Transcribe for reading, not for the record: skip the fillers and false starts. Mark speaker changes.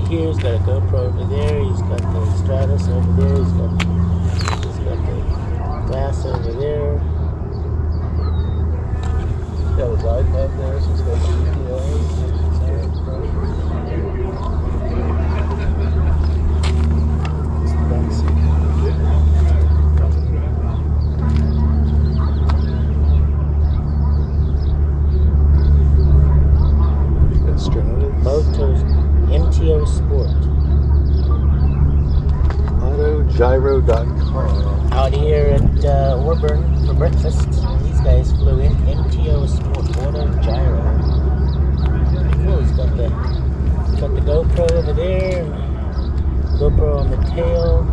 Speaker 1: here. He's got a GoPro over there. He's got the Stratus over there. He's got the glass over there.
Speaker 2: Got his iPad there, so he's got GPS.
Speaker 1: Motos, MTO Sport.
Speaker 2: AutoGyro.com.
Speaker 1: Out here at Auburn for breakfast. These guys flew in MTO Sport Auto Gyro. Cool. He's got the GoPro over there. GoPro on the tail.